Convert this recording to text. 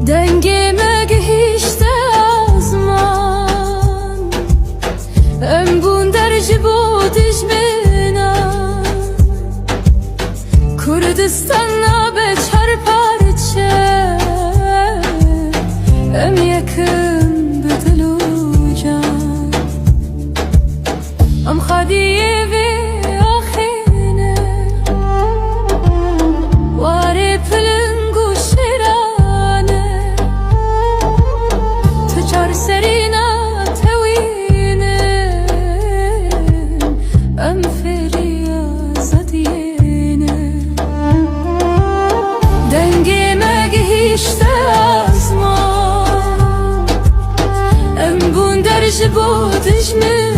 دنگی گهیشته آزمان ام بون درجی بودش منم Kürdistan'la beçer parça ام yakın بدلوجان ام خدیه و آخینه واره پلنگو شیرانه تجار سرینا توینه ام فریا زدینه دنگime gihişte azman ام بون درج بودش من